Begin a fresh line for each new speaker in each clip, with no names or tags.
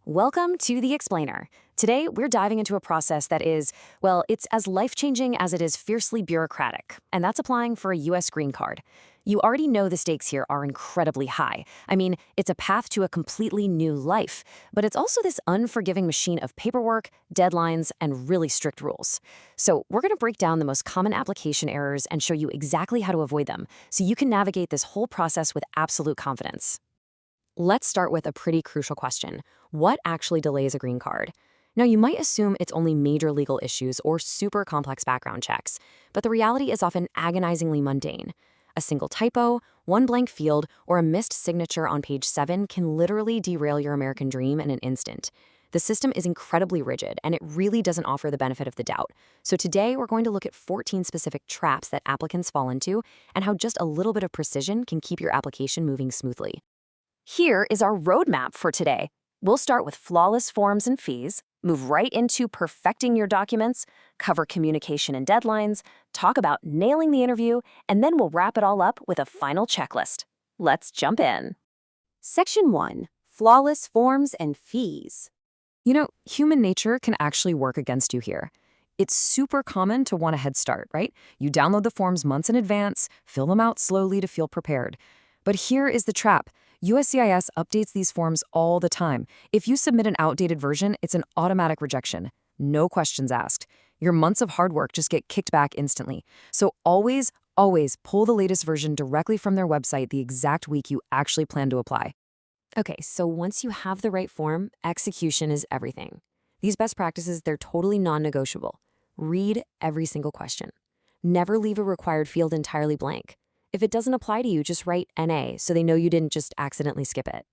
Welcome to The Explainer. Today, we're diving into a process that is, well, it's as life-changing as it is fiercely bureaucratic, and that's applying for a U.S. green card. You already know the stakes here are incredibly high. I mean, it's a path to a completely new life, but it's also this unforgiving machine of paperwork, deadlines, and really strict rules. So we're going to break down the most common application errors and show you exactly how to avoid them, so you can navigate this whole process with absolute confidence. Let's start with a pretty crucial question. What actually delays a green card? Now, you might assume it's only major legal issues or super complex background checks, but the reality is often agonizingly mundane. A single typo, one blank field, or a missed signature on page 7 can literally derail your American dream in an instant. The system is incredibly rigid, and it really doesn't offer the benefit of the doubt. So today, we're going to look at 14 specific traps that applicants fall into and how just a little bit of precision can keep your application moving smoothly. Here is our roadmap for today. We'll start with flawless forms and fees, move right into perfecting your documents, cover communication and deadlines, talk about nailing the interview, and then we'll wrap it all up with a final checklist. Let's jump in.
Section 1. Flawless Forms and Fees.
You know, human nature can actually work against you here. It's super common to want a head start, right? You download the forms months in advance, fill them out slowly to feel prepared. But here is the trap. USCIS updates these forms all the time. If you submit an outdated version, it's an automatic rejection. No questions asked. Your months of hard work just get kicked back instantly. So always pull the latest version directly from their website the exact week you actually plan to apply. Okay, so once you have the right form, execution is everything. These best practices, they're totally non-negotiable. Read every single question. Never leave a required field entirely blank. If it doesn't apply to you, just write NA so they know you didn't just accidentally skip it.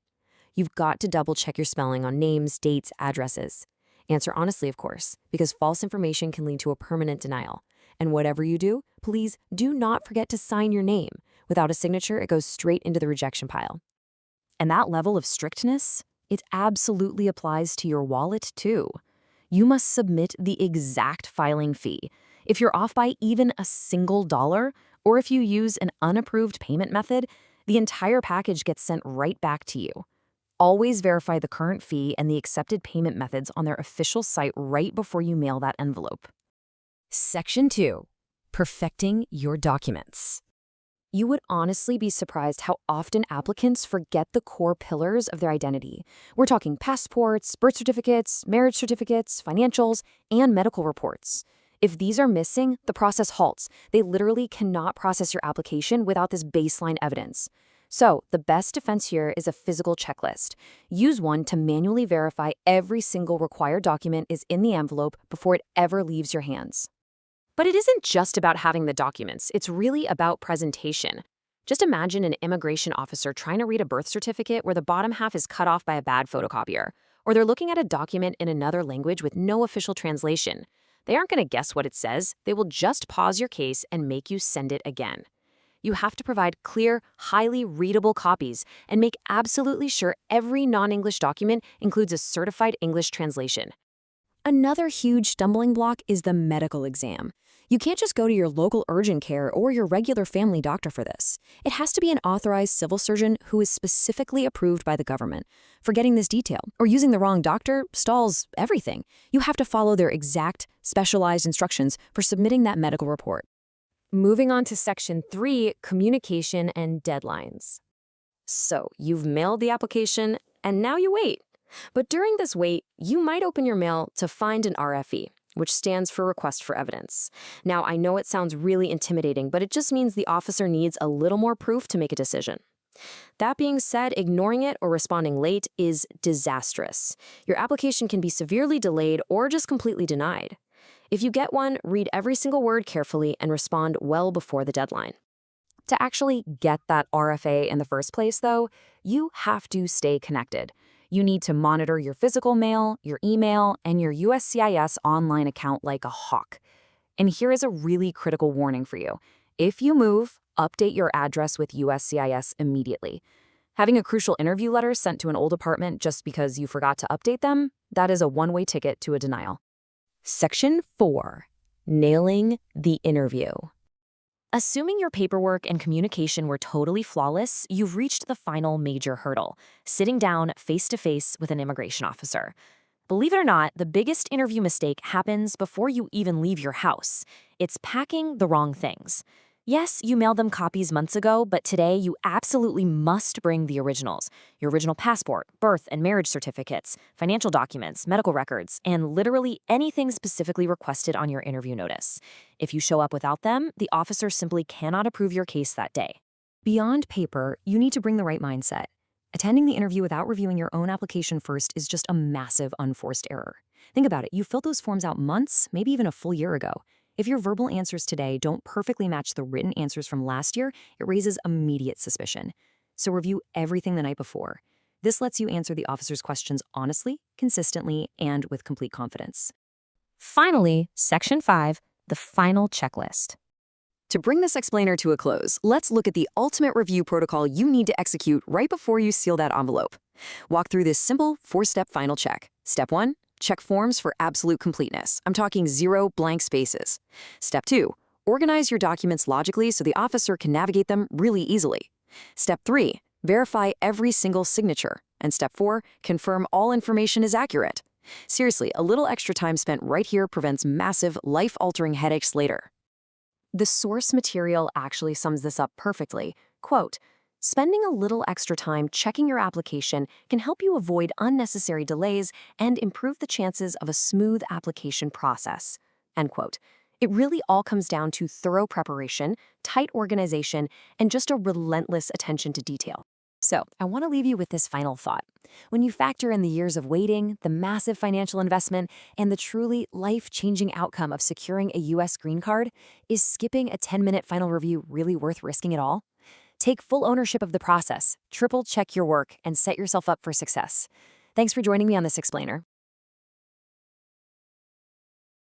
You've got to double-check your spelling on names, dates, addresses. Answer honestly, of course, because false information can lead to a permanent denial. And whatever you do, please do not forget to sign your name. Without a signature, it goes straight into the rejection pile. And that level of strictness, it absolutely applies to your wallet, too. You must submit the exact filing fee. If you're off by even a single dollar, or if you use an unapproved payment method, the entire package gets sent right back to you. Always verify the current fee and the accepted payment methods on their official site right before you mail that envelope. Section 2. Perfecting your documents. You would honestly be surprised how often applicants forget the core pillars of their identity. We're talking passports, birth certificates, marriage certificates, financials, and medical reports. If these are missing, the process halts. They literally cannot process your application without this baseline evidence. So, the best defense here is a physical checklist. Use one to manually verify every single required document is in the envelope before it ever leaves your hands. But it isn't just about having the documents, it's really about presentation. Just imagine an immigration officer trying to read a birth certificate where the bottom half is cut off by a bad photocopier, or they're looking at a document in another language with no official translation. They aren't going to guess what it says, they will just pause your case and make you send it again. You have to provide clear, highly readable copies and make absolutely sure every non-English document includes a certified English translation. Another huge stumbling block is the medical exam. You can't just go to your local urgent care or your regular family doctor for this. It has to be an authorized civil surgeon who is specifically approved by the government. Forgetting this detail or using the wrong doctor stalls everything. You have to follow their exact, specialized instructions for submitting that medical report. Moving on to Section 3, communication and deadlines. So, you've mailed the application, and now you wait. But during this wait, you might open your mail to find an RFE, which stands for Request for Evidence. Now, I know it sounds really intimidating, but it just means the officer needs a little more proof to make a decision. That being said, ignoring it or responding late is disastrous. Your application can be severely delayed or just completely denied. If you get one, read every single word carefully and respond well before the deadline. To actually get that RFA in the first place, though, you have to stay connected. You need to monitor your physical mail, your email, and your USCIS online account like a hawk. And here is a really critical warning for you. If you move, update your address with USCIS immediately. Having a crucial interview letter sent to an old apartment just because you forgot to update them, that is a one-way ticket to a denial. Section 4. Nailing the interview.
Assuming your paperwork and communication were totally flawless, you've reached the final major hurdle, sitting down face to face with an immigration officer. Believe it or not, the biggest interview mistake happens before you even leave your house. It's packing the wrong things. Yes, you mailed them copies months ago, but today you absolutely must bring the originals. Your original passport, birth and marriage certificates, financial documents, medical records, and literally anything specifically requested on your interview notice. If you show up without them, the officer simply cannot approve your case that day.
Beyond paper, you need to bring the right mindset. Attending the interview without reviewing your own application first is just a massive unforced error. Think about it, you filled those forms out months, maybe even a full year ago. If your verbal answers today don't perfectly match the written answers from last year, it raises immediate suspicion. So review everything the night before. This lets you answer the officer's questions honestly, consistently, and with complete confidence.
Finally, Section 5, the final checklist.
To bring this explainer to a close, let's look at the ultimate review protocol you need to execute right before you seal that envelope. Walk through this simple 4-step final check. Step 1. Check forms for absolute completeness. I'm talking 0 blank spaces. Step 2. Organize your documents logically so the officer can navigate them really easily. Step 3. Verify every single signature. And Step 4. Confirm all information is accurate. Seriously, a little extra time spent right here prevents massive, life-altering headaches later. The source material actually sums this up perfectly. Quote, "Spending a little extra time checking your application can help you avoid unnecessary delays and improve the chances of a smooth application process." End quote. It really all comes down to thorough preparation, tight organization, and just a relentless attention to detail. So, I want to leave you with this final thought. When you factor in the years of waiting, the massive financial investment, and the truly life-changing outcome of securing a U.S. green card, is skipping a 10-minute final review really worth risking it all? Take full ownership of the process, triple-check your work, and set yourself up for success. Thanks for joining me on this explainer.